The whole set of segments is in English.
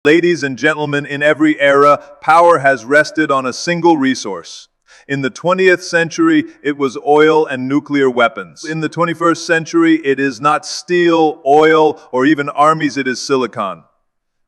Ladies and gentlemen, in every era, power has rested on a single resource. In the 20th century, it was oil and nuclear weapons. In the 21st century, it is not steel, oil, or even armies, it is silicon.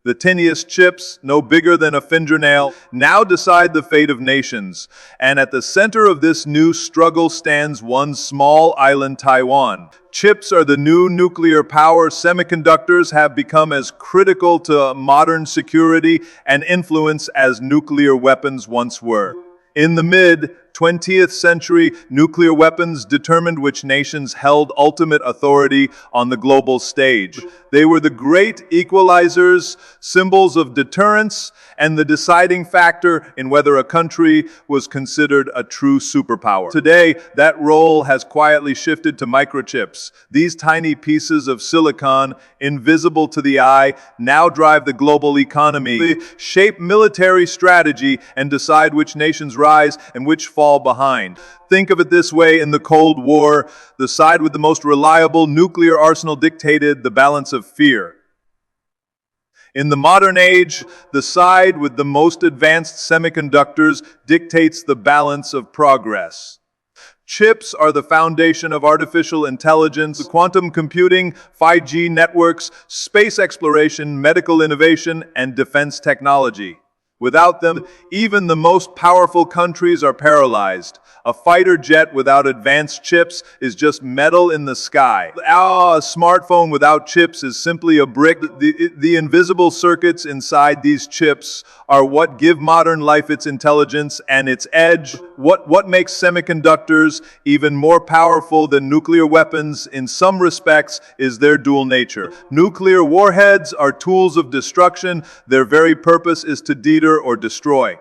The tiniest chips, no bigger than a fingernail, now decide the fate of nations. And at the center of this new struggle stands one small island, Taiwan. Chips are the new nuclear power. Semiconductors have become as critical to modern security and influence as nuclear weapons once were. In the mid-20th century, nuclear weapons determined which nations held ultimate authority on the global stage. They were the great equalizers, symbols of deterrence, and the deciding factor in whether a country was considered a true superpower. Today, that role has quietly shifted to microchips. These tiny pieces of silicon, invisible to the eye, now drive the global economy. They shape military strategy and decide which nations rise and which fall behind. Think of it this way: in the Cold War, the side with the most reliable nuclear arsenal dictated the balance of fear. In the modern age, the side with the most advanced semiconductors dictates the balance of progress. Chips are the foundation of artificial intelligence, quantum computing, 5G networks, space exploration, medical innovation, and defense technology. Without them, even the most powerful countries are paralyzed. A fighter jet without advanced chips is just metal in the sky. A smartphone without chips is simply a brick. The invisible circuits inside these chips are what give modern life its intelligence and its edge. What makes semiconductors even more powerful than nuclear weapons in some respects is their dual nature. Nuclear warheads are tools of destruction. Their very purpose is to deter or destroy.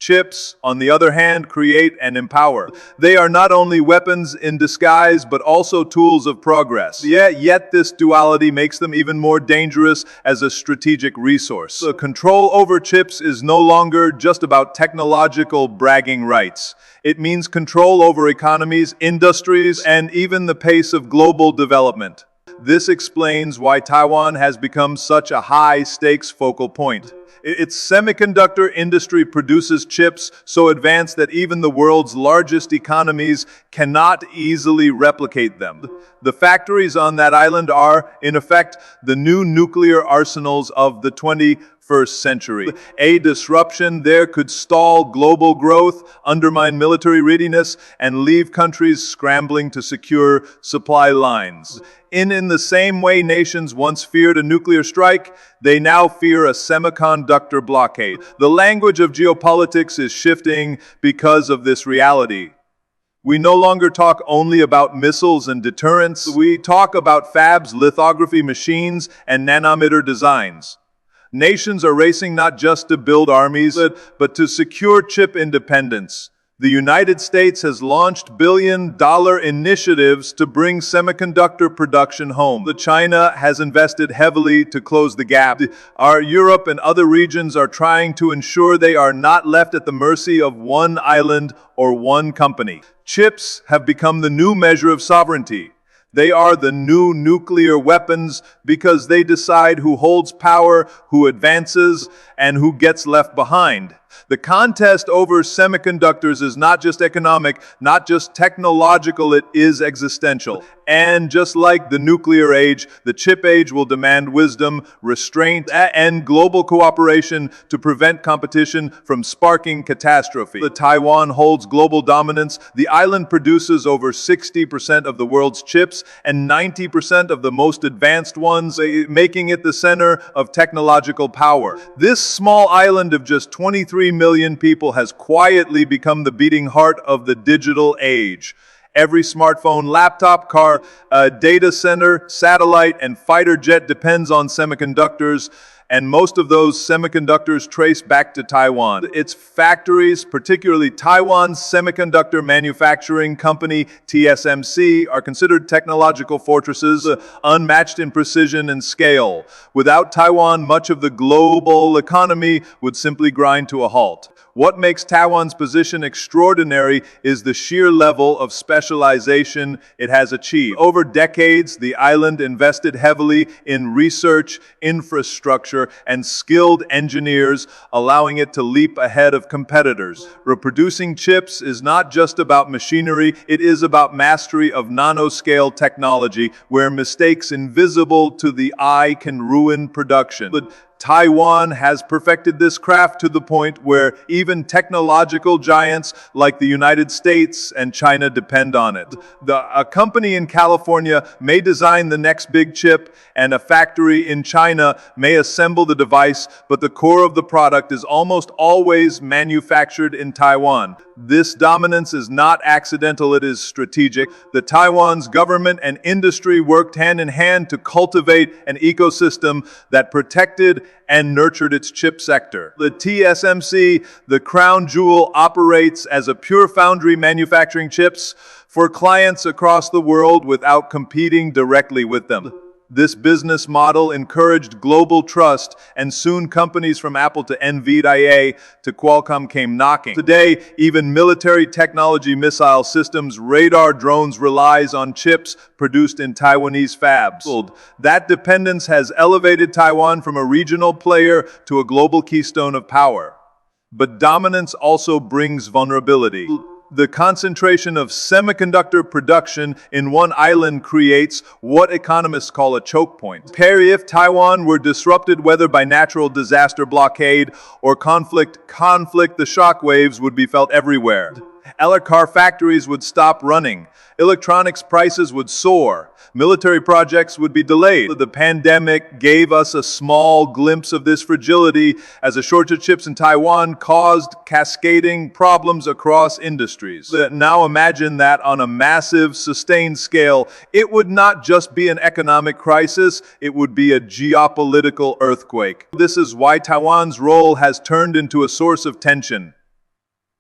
Chips, on the other hand, create and empower. They are not only weapons in disguise, but also tools of progress. Yet this duality makes them even more dangerous as a strategic resource. The control over chips is no longer just about technological bragging rights. It means control over economies, industries, and even the pace of global development. This explains why Taiwan has become such a high-stakes focal point. Its semiconductor industry produces chips so advanced that even the world's largest economies cannot easily replicate them. The factories on that island are, in effect, the new nuclear arsenals of the 21st century. A disruption there could stall global growth, undermine military readiness, and leave countries scrambling to secure supply lines. In the same way nations once feared a nuclear strike, they now fear a semiconductor blockade. The language of geopolitics is shifting because of this reality. We no longer talk only about missiles and deterrence. We talk about fabs, lithography machines, and nanometer designs. Nations are racing not just to build armies, but to secure chip independence. The United States has launched billion-dollar initiatives to bring semiconductor production home. China has invested heavily to close the gap. Europe and other regions are trying to ensure they are not left at the mercy of one island or one company. Chips have become the new measure of sovereignty. They are the new nuclear weapons because they decide who holds power, who advances, and who gets left behind. The contest over semiconductors is not just economic, not just technological, it is existential. And just like the nuclear age, the chip age will demand wisdom, restraint, and global cooperation to prevent competition from sparking catastrophe. Taiwan holds global dominance. The island produces over 60% of the world's chips and 90% of the most advanced ones, making it the center of technological power. This small island of just 23 million people has quietly become the beating heart of the digital age. Every smartphone, laptop, car, data center, satellite, and fighter jet depends on semiconductors, and most of those semiconductors trace back to Taiwan. Its factories, particularly Taiwan's Semiconductor Manufacturing Company, TSMC, are considered technological fortresses, unmatched in precision and scale. Without Taiwan, much of the global economy would simply grind to a halt. What makes Taiwan's position extraordinary is the sheer level of specialization it has achieved. Over decades, the island invested heavily in research, infrastructure, and skilled engineers, allowing it to leap ahead of competitors. Reproducing chips is not just about machinery, it is about mastery of nanoscale technology, where mistakes invisible to the eye can ruin production. But Taiwan has perfected this craft to the point where even technological giants like the United States and China depend on it. A company in California may design the next big chip, and a factory in China may assemble the device, but the core of the product is almost always manufactured in Taiwan. This dominance is not accidental, it is strategic. The Taiwan's government and industry worked hand in hand to cultivate an ecosystem that protected and nurtured its chip sector. The TSMC, the crown jewel, operates as a pure foundry manufacturing chips for clients across the world without competing directly with them. This business model encouraged global trust, and soon companies from Apple to NVIDIA to Qualcomm came knocking. Today, even military technology, missile systems, radar, drones relies on chips produced in Taiwanese fabs. That dependence has elevated Taiwan from a regional player to a global keystone of power. But dominance also brings vulnerability. The concentration of semiconductor production in one island creates what economists call a choke point. If Taiwan were disrupted, whether by natural disaster, blockade, or conflict, the shockwaves would be felt everywhere. Car factories would stop running. Electronics prices would soar. Military projects would be delayed. The pandemic gave us a small glimpse of this fragility, as a shortage of chips in Taiwan caused cascading problems across industries. Now imagine that on a massive, sustained scale. It would not just be an economic crisis, it would be a geopolitical earthquake. This is why Taiwan's role has turned into a source of tension.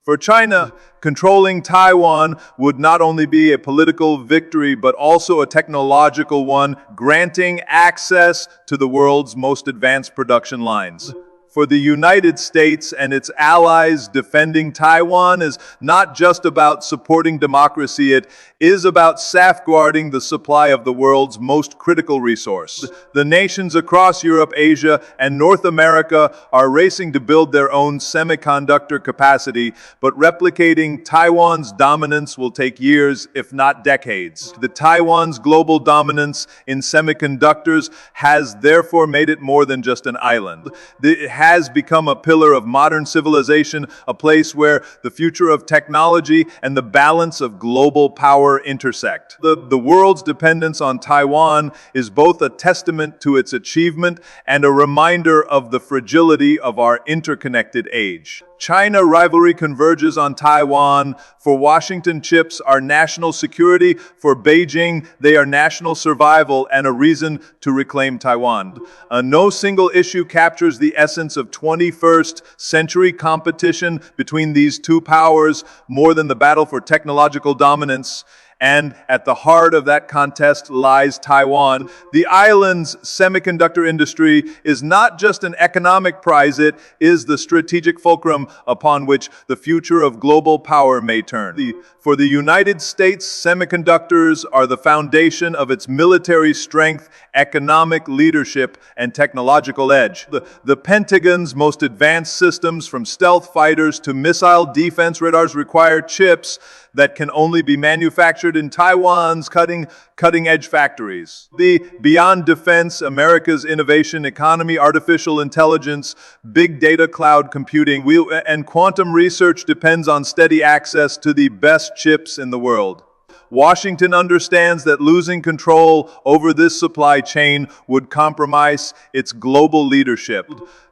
For China, controlling Taiwan would not only be a political victory, but also a technological one, granting access to the world's most advanced production lines. For the United States and its allies, defending Taiwan is not just about supporting democracy, it is about safeguarding the supply of the world's most critical resource. The nations across Europe, Asia, and North America are racing to build their own semiconductor capacity, but replicating Taiwan's dominance will take years, if not decades. Taiwan's global dominance in semiconductors has therefore made it more than just an island. It has become a pillar of modern civilization, a place where the future of technology and the balance of global power intersect. The world's dependence on Taiwan is both a testament to its achievement and a reminder of the fragility of our interconnected age. China rivalry converges on Taiwan. For Washington, chips are national security. For Beijing, they are national survival and a reason to reclaim Taiwan. No single issue captures the essence of 21st century competition between these two powers more than the battle for technological dominance. And at the heart of that contest lies Taiwan. The island's semiconductor industry is not just an economic prize, it is the strategic fulcrum upon which the future of global power may turn. For the United States, semiconductors are the foundation of its military strength, economic leadership, and technological edge. The Pentagon's most advanced systems, from stealth fighters to missile defense radars, require chips that can only be manufactured in Taiwan's cutting-edge factories. Beyond defense, America's innovation economy, artificial intelligence, big data, cloud computing, and quantum research depends on steady access to the best chips in the world. Washington understands that losing control over this supply chain would compromise its global leadership.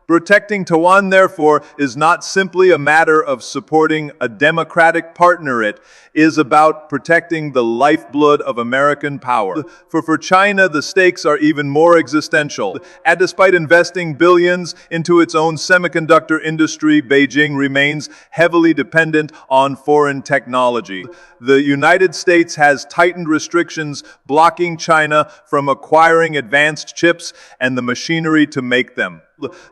Protecting Taiwan, therefore, is not simply a matter of supporting a democratic partner. It is about protecting the lifeblood of American power. For China, the stakes are even more existential. And despite investing billions into its own semiconductor industry, Beijing remains heavily dependent on foreign technology. The United States has tightened restrictions, blocking China from acquiring advanced chips and the machinery to make them.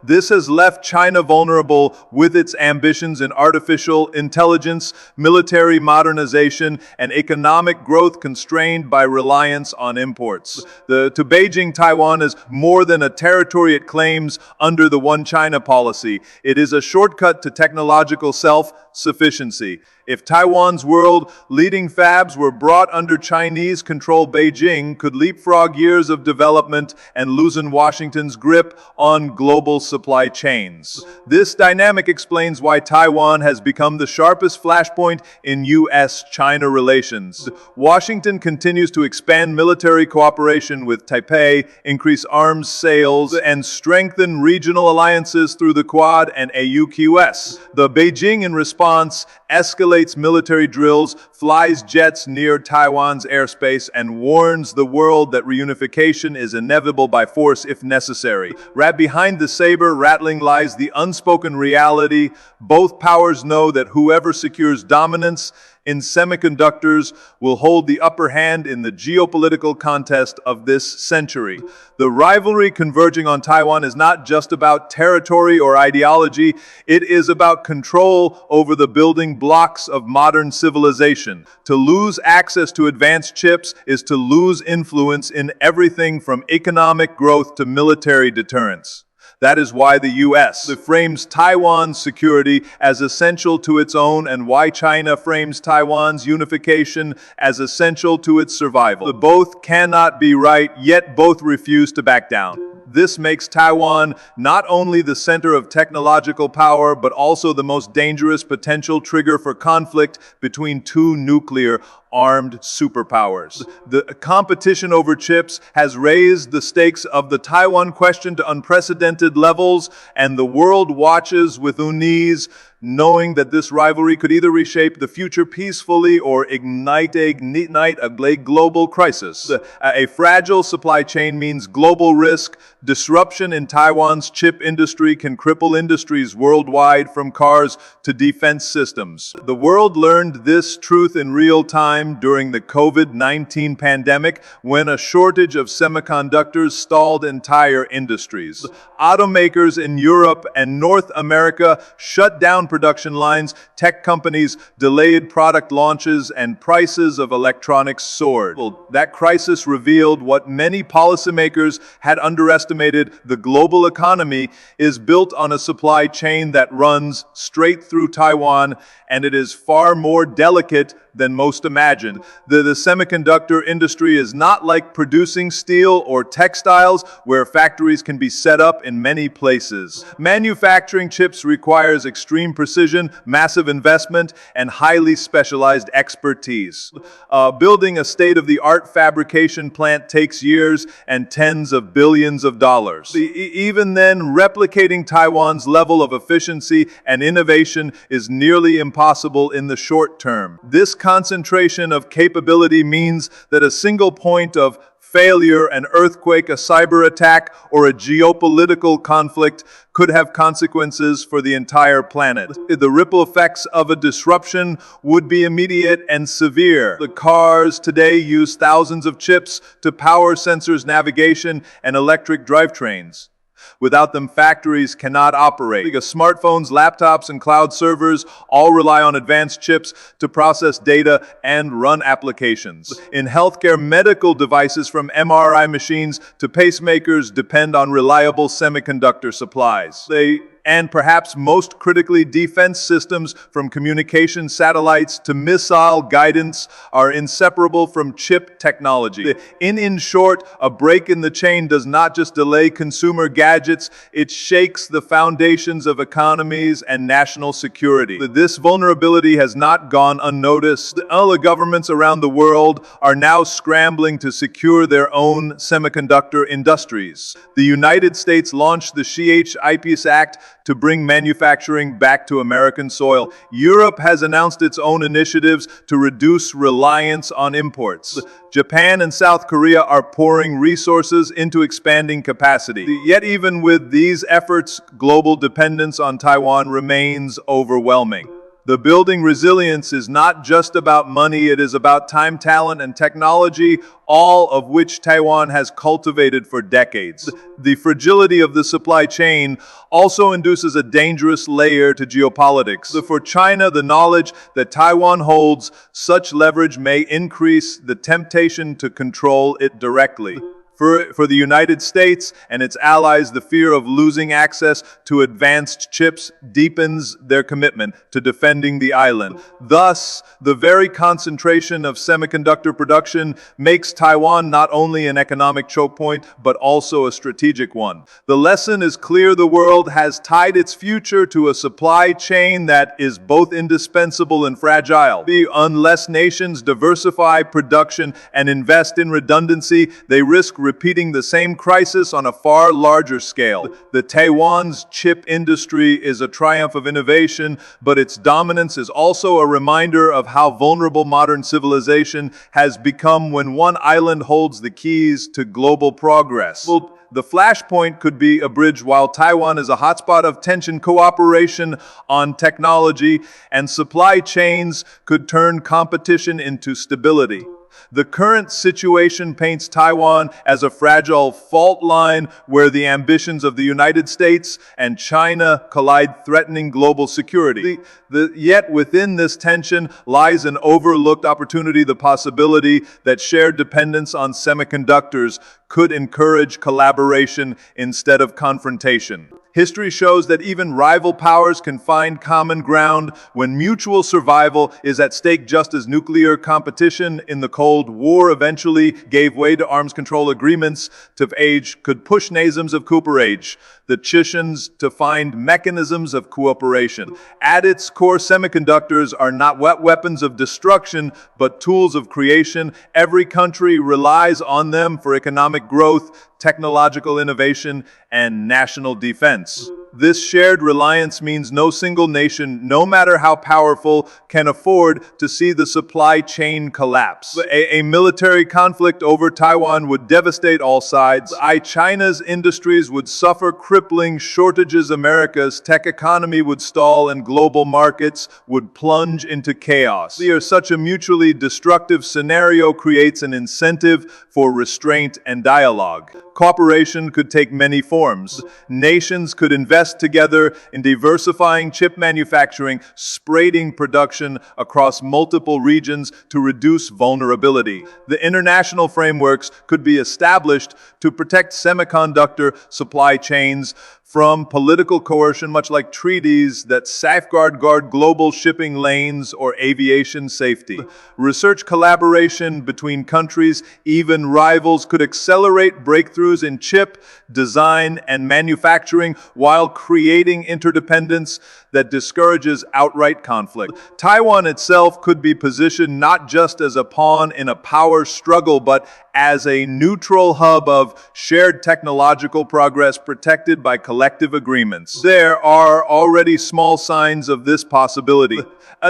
This has left China vulnerable with its ambitions in artificial intelligence, military modernization, and economic growth constrained by reliance on imports. To Beijing, Taiwan is more than a territory it claims under the One China policy. It is a shortcut to technological self-sufficiency. If Taiwan's world-leading fabs were brought under Chinese control, Beijing could leapfrog years of development and loosen Washington's grip on global supply chains. This dynamic explains why Taiwan has become the sharpest flashpoint in U.S.-China relations. Washington continues to expand military cooperation with Taipei, increase arms sales, and strengthen regional alliances through the Quad and AUKUS. The Beijing, in response, escalates military drills, flies jets near Taiwan's airspace, and warns the world that reunification is inevitable by force if necessary. Wrapped behind the saber-rattling lies the unspoken reality. Both powers know that whoever secures dominance in semiconductors will hold the upper hand in the geopolitical contest of this century. The rivalry converging on Taiwan is not just about territory or ideology, it is about control over the building blocks of modern civilization. To lose access to advanced chips is to lose influence in everything from economic growth to military deterrence. That is why the U.S. frames Taiwan's security as essential to its own, and why China frames Taiwan's unification as essential to its survival. Both cannot be right, yet both refuse to back down. This makes Taiwan not only the center of technological power, but also the most dangerous potential trigger for conflict between two nuclear-armed superpowers. The competition over chips has raised the stakes of the Taiwan question to unprecedented levels, and the world watches with unease, knowing that this rivalry could either reshape the future peacefully or ignite a global crisis. A fragile supply chain means global risk. Disruption in Taiwan's chip industry can cripple industries worldwide, from cars to defense systems. The world learned this truth in real time during the COVID-19 pandemic, when a shortage of semiconductors stalled entire industries. Automakers in Europe and North America shut down production lines, tech companies delayed product launches, and prices of electronics soared. That crisis revealed what many policymakers had underestimated: the global economy is built on a supply chain that runs straight through Taiwan, and it is far more delicate than most imagined. The semiconductor industry is not like producing steel or textiles, where factories can be set up in many places. Manufacturing chips requires extreme precision, massive investment, and highly specialized expertise. Building a state-of-the-art fabrication plant takes years and tens of billions of dollars. Even then, replicating Taiwan's level of efficiency and innovation is nearly impossible in the short term. This concentration of capability means that a single point of failure, an earthquake, a cyber attack, or a geopolitical conflict could have consequences for the entire planet. The ripple effects of a disruption would be immediate and severe. The cars today use thousands of chips to power sensors, navigation, and electric drivetrains. Without them, factories cannot operate. Smartphones, laptops, and cloud servers all rely on advanced chips to process data and run applications. In healthcare, medical devices from MRI machines to pacemakers depend on reliable semiconductor supplies. And perhaps most critically, defense systems, from communication satellites to missile guidance, are inseparable from chip technology. In short, a break in the chain does not just delay consumer gadgets, it shakes the foundations of economies and national security. This vulnerability has not gone unnoticed. The governments around the world are now scrambling to secure their own semiconductor industries. The United States launched the CHIPS Act to bring manufacturing back to American soil. Europe has announced its own initiatives to reduce reliance on imports. Japan and South Korea are pouring resources into expanding capacity. Yet even with these efforts, global dependence on Taiwan remains overwhelming. The building resilience is not just about money, it is about time, talent, and technology, all of which Taiwan has cultivated for decades. The fragility of the supply chain also induces a dangerous layer to geopolitics. For China, the knowledge that Taiwan holds such leverage may increase the temptation to control it directly. For the United States and its allies, the fear of losing access to advanced chips deepens their commitment to defending the island. Thus, the very concentration of semiconductor production makes Taiwan not only an economic choke point, but also a strategic one. The lesson is clear: the world has tied its future to a supply chain that is both indispensable and fragile. Unless nations diversify production and invest in redundancy, they risk repeating the same crisis on a far larger scale. The Taiwan's chip industry is a triumph of innovation, but its dominance is also a reminder of how vulnerable modern civilization has become when one island holds the keys to global progress. The Flashpoint could be a bridge. While Taiwan is a hotspot of tension, cooperation on technology and supply chains could turn competition into stability. The current situation paints Taiwan as a fragile fault line where the ambitions of the United States and China collide, threatening global security. Yet within this tension lies an overlooked opportunity: the possibility that shared dependence on semiconductors could encourage collaboration instead of confrontation. History shows that even rival powers can find common ground when mutual survival is at stake, just as nuclear competition in the Cold War eventually gave way to arms control agreements could push nations of cooperation, the nations to find mechanisms of cooperation. At its core, semiconductors are not weapons of destruction, but tools of creation. Every country relies on them for economic growth, technological innovation, and national defense. This shared reliance means no single nation, no matter how powerful, can afford to see the supply chain collapse. A military conflict over Taiwan would devastate all sides. China's industries would suffer crippling shortages, America's tech economy would stall, and global markets would plunge into chaos. Such a mutually destructive scenario creates an incentive for restraint and dialogue. Cooperation could take many forms. Nations could invest together in diversifying chip manufacturing, spreading production across multiple regions to reduce vulnerability. The international frameworks could be established to protect semiconductor supply chains from political coercion, much like treaties that safeguard global shipping lanes or aviation safety. Research collaboration between countries, even rivals, could accelerate breakthroughs in chip design and manufacturing while creating interdependence that discourages outright conflict. Taiwan itself could be positioned not just as a pawn in a power struggle, but as a neutral hub of shared technological progress protected by collective agreements. There are already small signs of this possibility.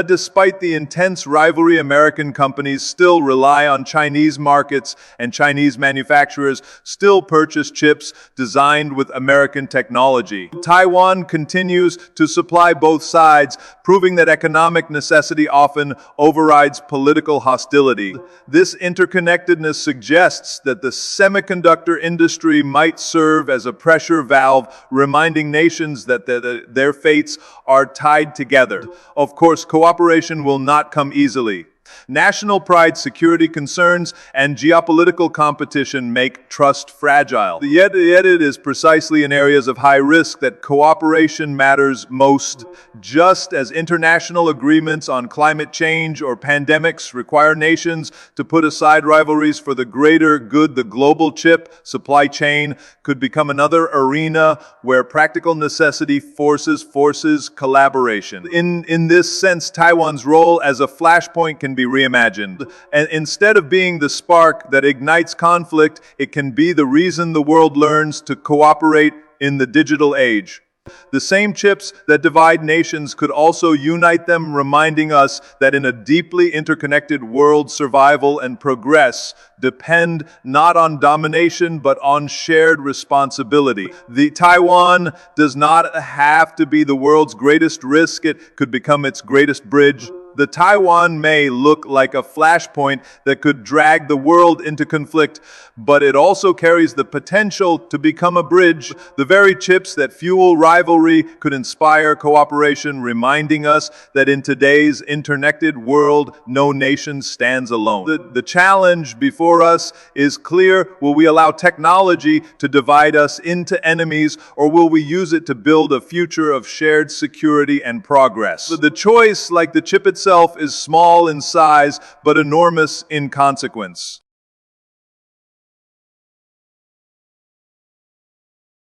Despite the intense rivalry, American companies still rely on Chinese markets, and Chinese manufacturers still purchase chips designed with American technology. Taiwan continues to supply both sides, proving that economic necessity often overrides political hostility. This interconnectedness suggests that the semiconductor industry might serve as a pressure valve, reminding nations that their fates are tied together. Of course, cooperation will not come easily. National pride, security concerns, and geopolitical competition make trust fragile. Yet it is precisely in areas of high risk that cooperation matters most. Just as international agreements on climate change or pandemics require nations to put aside rivalries for the greater good, the global chip supply chain could become another arena where practical necessity forces collaboration. In this sense, Taiwan's role as a flashpoint can be reimagined. And instead of being the spark that ignites conflict, it can be the reason the world learns to cooperate in the digital age. The same chips that divide nations could also unite them, reminding us that in a deeply interconnected world, survival and progress depend not on domination but on shared responsibility. The Taiwan does not have to be the world's greatest risk, it could become its greatest bridge. The Taiwan may look like a flashpoint that could drag the world into conflict, but it also carries the potential to become a bridge. The very chips that fuel rivalry could inspire cooperation, reminding us that in today's interconnected world, no nation stands alone. The challenge before us is clear. Will we allow technology to divide us into enemies, or will we use it to build a future of shared security and progress? The choice, like the chip itself, is small in size but enormous in consequence.